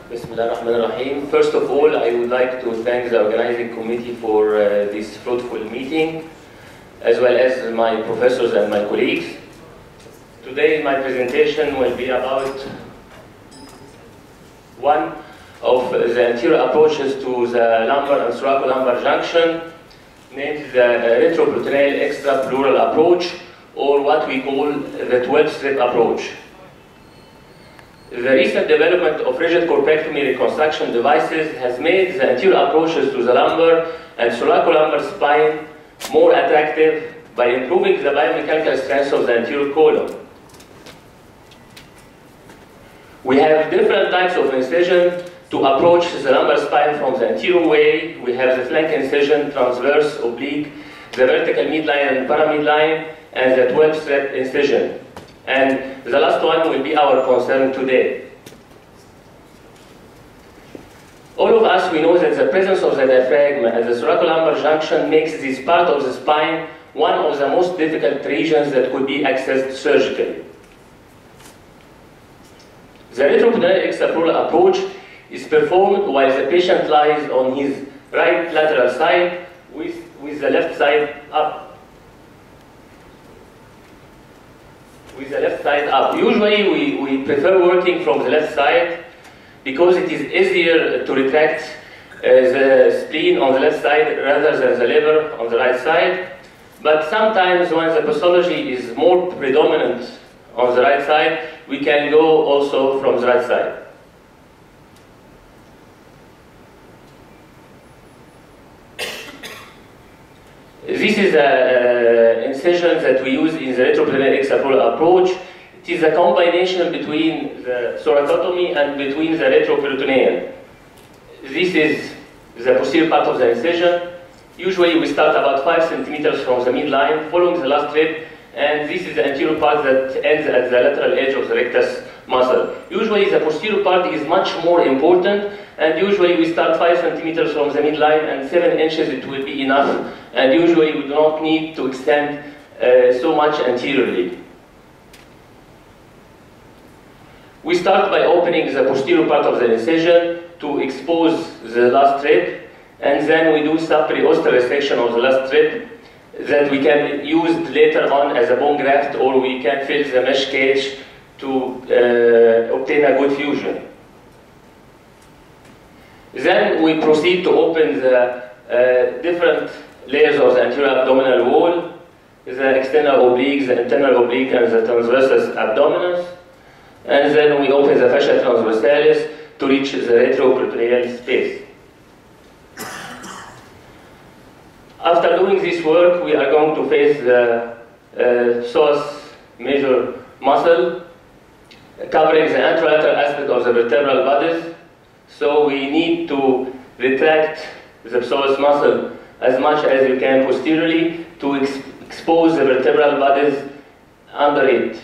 Bismillahirrahmanirrahim. First of all, I would like to thank the organizing committee for this fruitful meeting, as well as my professors and my colleagues. Today, my presentation will be about one of the anterior approaches to the lumbar and thoracolumbar junction, named the retroperitoneal extrapleural approach, or what we call the 12-strip approach. The recent development of rigid corpectomy reconstruction devices has made the anterior approaches to the lumbar and thoracolumbar spine more attractive by improving the biomechanical strength of the anterior column. We have different types of incision to approach the lumbar spine from the anterior way. We have the flank incision, transverse, oblique, the vertical midline and paramidline, and the 12-strip incision. And the last one will be our concern today. All of us, we know that the presence of the diaphragm at the thoracolumbar junction makes this part of the spine one of the most difficult regions that could be accessed surgically. The retroperitoneal extrapleural approach is performed while the patient lies on his right lateral side with the left side up. Usually we prefer working from the left side because it is easier to retract the spleen on the left side rather than the liver on the right side. But sometimes when the pathology is more predominant on the right side, we can go also from the right side. This is an incision that we use in the retroperitoneal extrapleural approach. It is a combination between the thoracotomy and between the retroperitoneal. This is the posterior part of the incision. Usually we start about 5 centimeters from the midline, following the last rib, and this is the anterior part that ends at the lateral edge of the rectus muscle. Usually the posterior part is much more important, and usually we start 5 centimeters from the midline, and 7 inches it will be enough, and usually we do not need to extend so much anteriorly. We start by opening the posterior part of the incision to expose the last rib, and then we do sub-periosteal resection of the last rib that we can use later on as a bone graft, or we can fill the mesh cage to obtain a good fusion. Then we proceed to open the different layers of the anterior abdominal wall, the external oblique, the internal oblique, and the transversus abdominis. And then we open the fascia transversalis to reach the retroperitoneal space. After doing this work, we are going to face the psoas major muscle, covering the anterolateral aspect of the vertebral bodies. So we need to retract the psoas muscle as much as you can posteriorly to expose the vertebral bodies under it.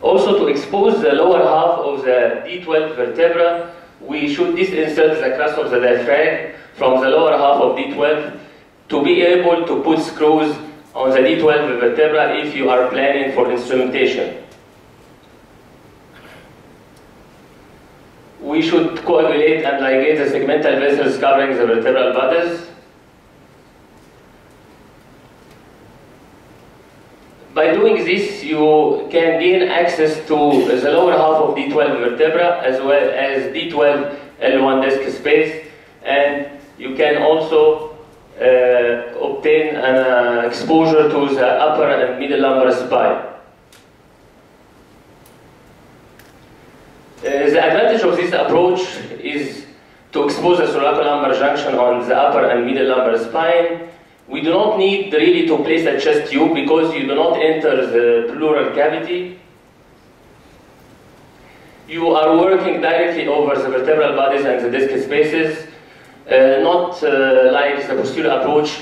Also, to expose the lower half of the D12 vertebra, we should disinsert the crust of the diaphragm from the lower half of D12 to be able to put screws on the D12 vertebra if you are planning for instrumentation. We should coagulate and ligate the segmental vessels covering the vertebral bodies. By doing this, you can gain access to the lower half of D12 vertebra as well as D12 L1 disc space, and you can also obtain an exposure to the upper and middle lumbar spine. The advantage of this approach is to expose the thoracolumbar junction on the upper and middle lumbar spine. We do not need really to place a chest tube because you do not enter the pleural cavity. You are working directly over the vertebral bodies and the disc spaces, not like the posterior approach,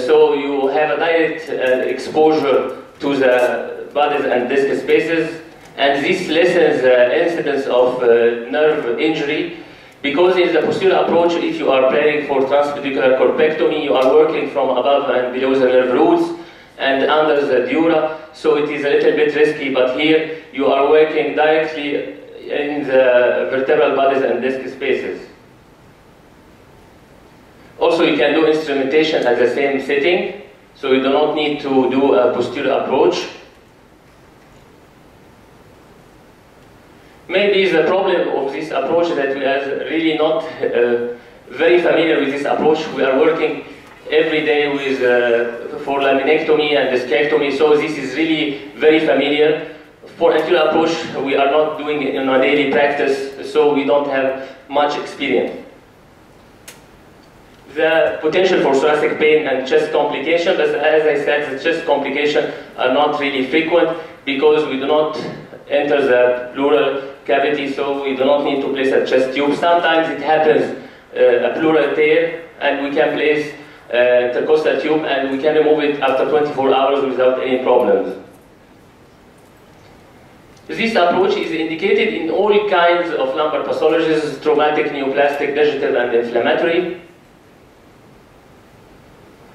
so you have a direct exposure to the bodies and disc spaces, and this lessens the incidence of nerve injury. Because in the posterior approach, if you are planning for transpedicular corpectomy, you are working from above and below the nerve roots, and under the dura, so it is a little bit risky, but here you are working directly in the vertebral bodies and disc spaces. Also, you can do instrumentation at the same setting, so you do not need to do a posterior approach. Maybe the problem of this approach that we are really not very familiar with this approach. We are working every day with for laminectomy and discectomy, so this is really very familiar. For anterior approach, we are not doing it in a daily practice, so we don't have much experience. The potential for thoracic pain and chest complication, but as I said, the chest complications are not really frequent because we do not enter the pleural cavity, so we do not need to place a chest tube. Sometimes it happens a pleural tear, and we can place intercostal tube, and we can remove it after 24 hours without any problems. This approach is indicated in all kinds of lumbar pathologies: traumatic, neoplastic, digital, and inflammatory.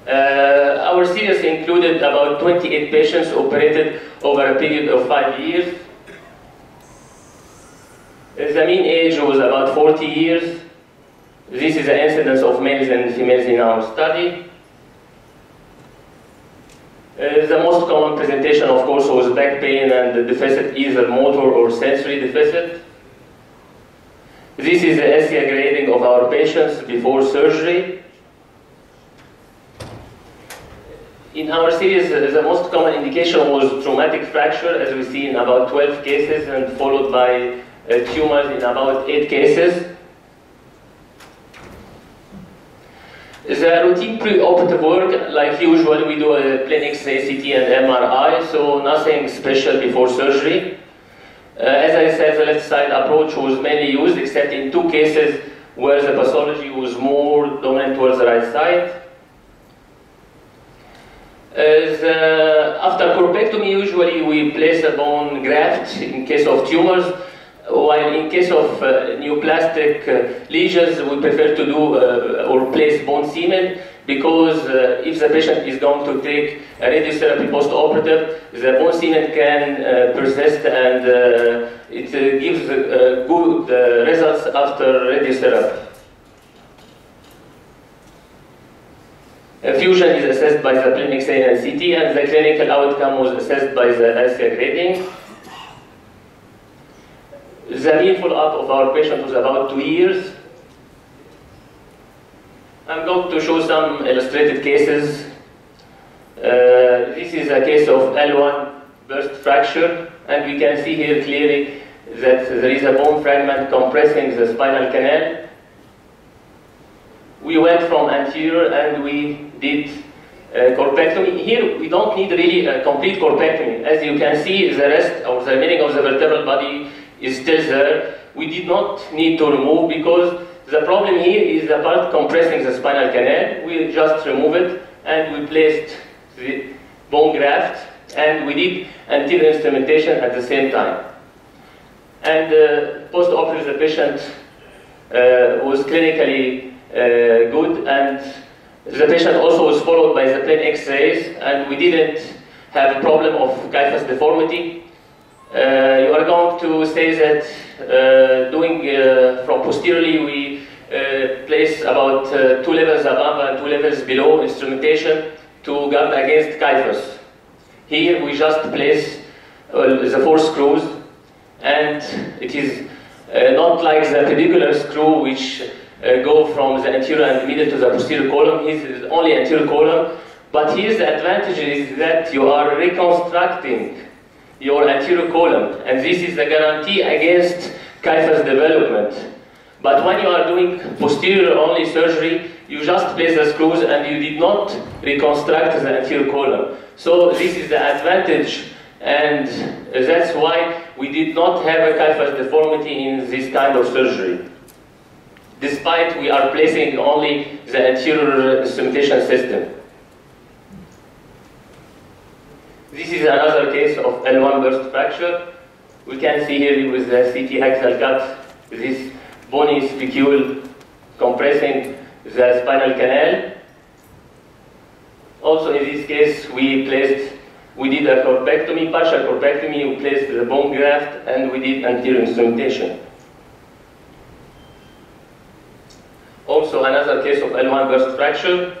Our series included about 28 patients operated over a period of 5 years. The mean age was about 40 years. This is the incidence of males and females in our study. The most common presentation, of course, was back pain and the deficit, either motor or sensory deficit. This is the SCI grading of our patients before surgery. In our series, the most common indication was traumatic fracture, as we see in about 12 cases, and followed by tumors in about 8 cases. The routine preoperative work, like usual, we do a plain X-ray, CT, and MRI, so nothing special before surgery. As I said, the left side approach was mainly used, except in 2 cases where the pathology was more dominant towards the right side. After corpectomy, usually we place a bone graft in case of tumors, while in case of neoplastic lesions, we prefer to do or place bone cement, because if the patient is going to take a radiotherapy post-operative, the bone cement can persist, and it gives good results after radiotherapy. Fusion is assessed by the plain X-ray and CT, and the clinical outcome was assessed by the SCI grading. The mean follow-up of our patient was about 2 years. I'm going to show some illustrated cases. This is a case of L1 burst fracture, and we can see here clearly that there is a bone fragment compressing the spinal canal. We went from anterior and we did corpectomy. Here we don't need really a complete corpectomy. As you can see, the rest or the remaining of the vertebral body is still there. We did not need to remove, because the problem here is the part compressing the spinal canal. We just remove it, and we placed the bone graft, and we did anterior instrumentation at the same time. And post-operatively, the patient was clinically good, and the patient also was followed by the plain X-rays, and we didn't have a problem of kyphus deformity. You are going to say that doing from posteriorly, we place about 2 levels above and 2 levels below instrumentation to guard against kyphus. Here we just place the 4 screws, and it is not like the pedicular screw, which go from the anterior and middle to the posterior column. This is only anterior column, but here's the advantage is that you are reconstructing your anterior column, and this is the guarantee against kyphus development. But when you are doing posterior only surgery, you just place the screws and you did not reconstruct the anterior column. So this is the advantage, and that's why we did not have a kyphus deformity in this kind of surgery, despite we are placing only the anterior instrumentation system. This is another case of L1 burst fracture. We can see here with the CT axial cut, this bony spicule compressing the spinal canal. Also in this case, we did a corpectomy, partial corpectomy, we placed the bone graft, and we did anterior instrumentation. Also another case of L1 burst fracture.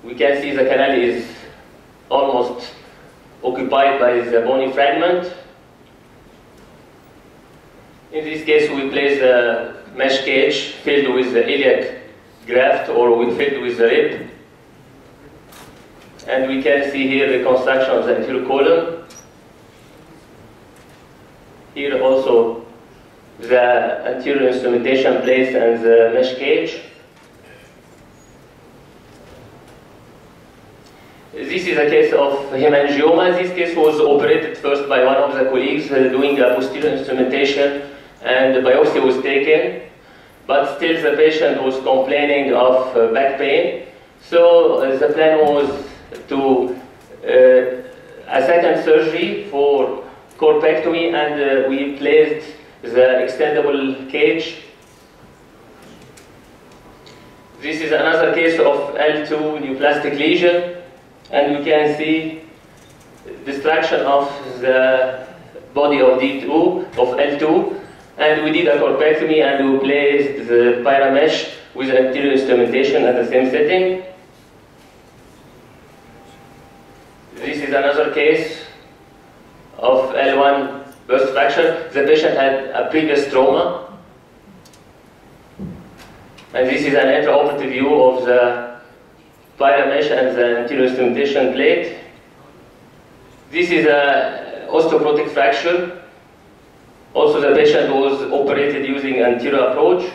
We can see the canal is almost occupied by the bony fragment. In this case, we place a mesh cage filled with the iliac graft or filled with the rib. And we can see here the reconstruction of the anterior column. Here also the anterior instrumentation placed and the mesh cage. This is a case of hemangioma. This case was operated first by one of the colleagues doing a posterior instrumentation, and the biopsy was taken, but still the patient was complaining of back pain. So the plan was to a second surgery for corpectomy, and we placed the extendable cage. This is another case of L2 neoplastic lesion, and we can see destruction of the body of D2, of L2, and we did a corpectomy and we placed the pyramesh with anterior instrumentation at the same setting. This is another case of L1 burst fracture. The patient had a previous trauma. And this is an intraoperative view of the pyramesh and the anterior instrumentation plate. This is an osteoporotic fracture. Also, the patient was operated using anterior approach.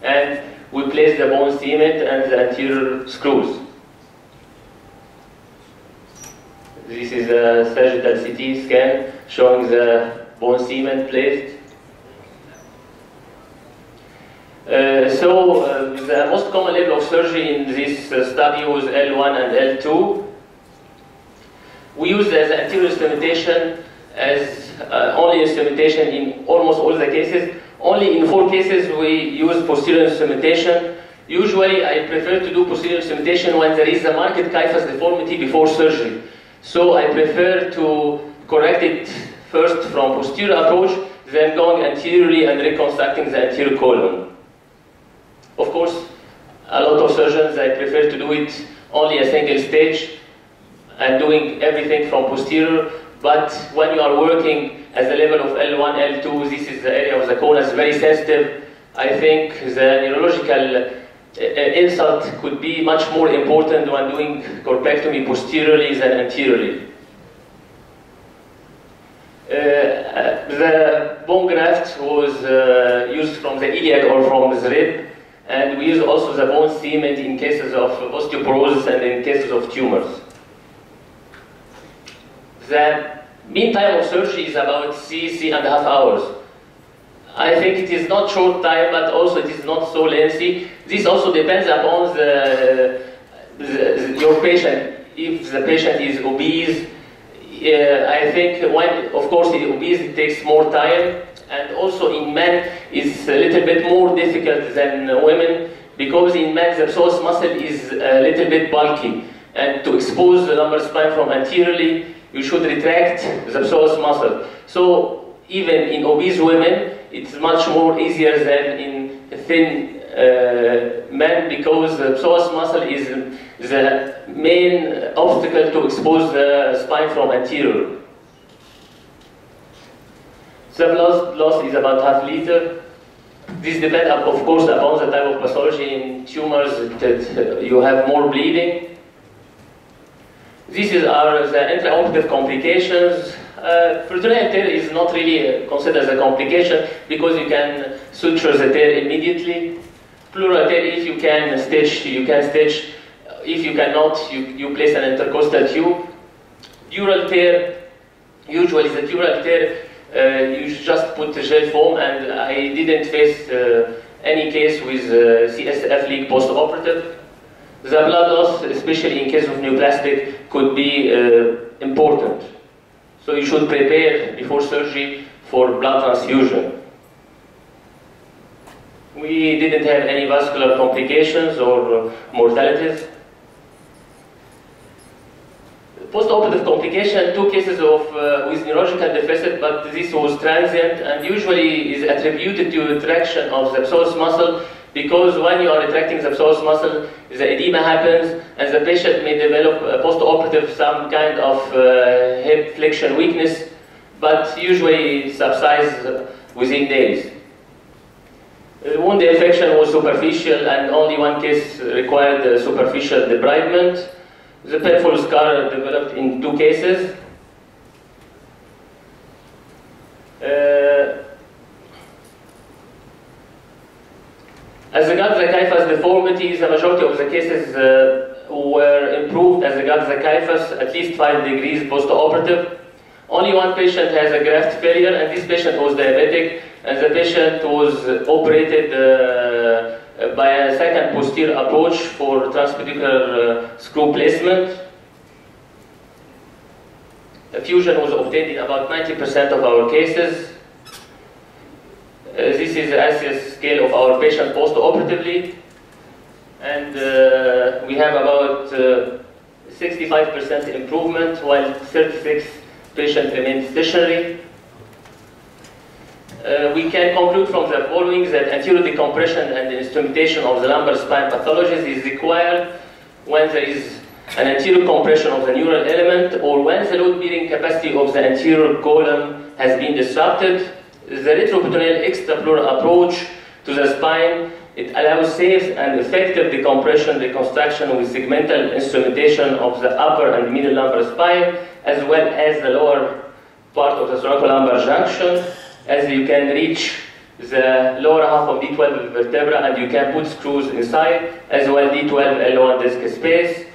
And we placed the bone cement and the anterior screws. This is a sagittal CT scan showing the bone cement placed. The most common level of surgery in this study was L1 and L2. We use the anterior instrumentation as only instrumentation in almost all the cases. Only in 4 cases we use posterior instrumentation. Usually I prefer to do posterior instrumentation when there is a marked kyphus deformity before surgery. So I prefer to correct it first from posterior approach, then going anteriorly and reconstructing the anterior column. Of course, a lot of surgeons, I prefer to do it only a single stage and doing everything from posterior, but when you are working at the level of L1, L2, this is the area of the corner, is very sensitive. I think the neurological insult could be much more important when doing corpectomy posteriorly than anteriorly. The bone graft was used from the iliac or from the rib, and we use also the bone cement in cases of osteoporosis and in cases of tumors. The mean time of surgery is about 3.5 hours. I think it is not short time, but also it is not so lengthy. This also depends upon your patient. If the patient is obese, I think of course, the obese takes more time, and also in men it's a little bit more difficult than women, because in men the psoas muscle is a little bit bulky, and to expose the lumbar spine from anteriorly, you should retract the psoas muscle. So even in obese women, it's much more easier than in thin men, because the psoas muscle is the main obstacle to expose the spine from anterior. The blood loss is about ½ liter. This depends, of course, upon the type of pathology. In tumors, that you have more bleeding. These are the intraoperative complications. Peritoneal tear is not really considered as a complication because you can suture the tear immediately. Pleural tear, if you can stitch, you can stitch. If you cannot, you place an intercostal tube. Dural tear, usually the dural tear, you just put the gel foam, and I didn't face any case with CSF leak post-operative. The blood loss, especially in case of neoplastic, could be important. So you should prepare before surgery for blood transfusion. We didn't have any vascular complications or mortalities. Post-operative complication, 2 cases of with neurological deficit, but this was transient and usually is attributed to retraction of the psoas muscle, because when you are retracting the psoas muscle, the edema happens and the patient may develop post-operative some kind of hip flexion weakness, but usually subsides within days. The wound infection was superficial and only 1 case required superficial debridement. The painful scar developed in 2 cases. As regards the kyphus deformities, the majority of the cases were improved as regards the kyphus, at least 5 degrees post-operative. Only 1 patient has a graft failure, and this patient was diabetic, and the patient was operated by a second posterior approach for transpedicular screw placement. A fusion was obtained in about 90% of our cases. This is the ASIAS scale of our patient post-operatively, and we have about 65% improvement, while 36 patients remain stationary. We can conclude from the following that anterior decompression and instrumentation of the lumbar spine pathologies is required when there is an anterior compression of the neural element, or when the load-bearing capacity of the anterior column has been disrupted. The retroperitoneal extrapleural approach to the spine, it allows safe and effective decompression reconstruction with segmental instrumentation of the upper and middle lumbar spine, as well as the lower part of the thoracolumbar junction, as you can reach the lower half of D12 vertebra and you can put screws inside, as well D12 L1 disc space.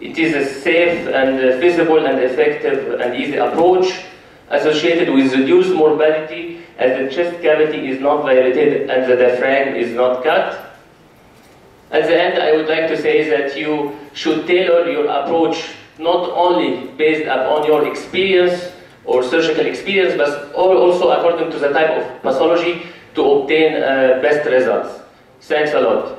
It is a safe and feasible and effective and easy approach associated with reduced morbidity, as the chest cavity is not violated and the diaphragm is not cut. At the end, I would like to say that you should tailor your approach not only based upon your experience or surgical experience, but also according to the type of pathology to obtain best results. Thanks a lot.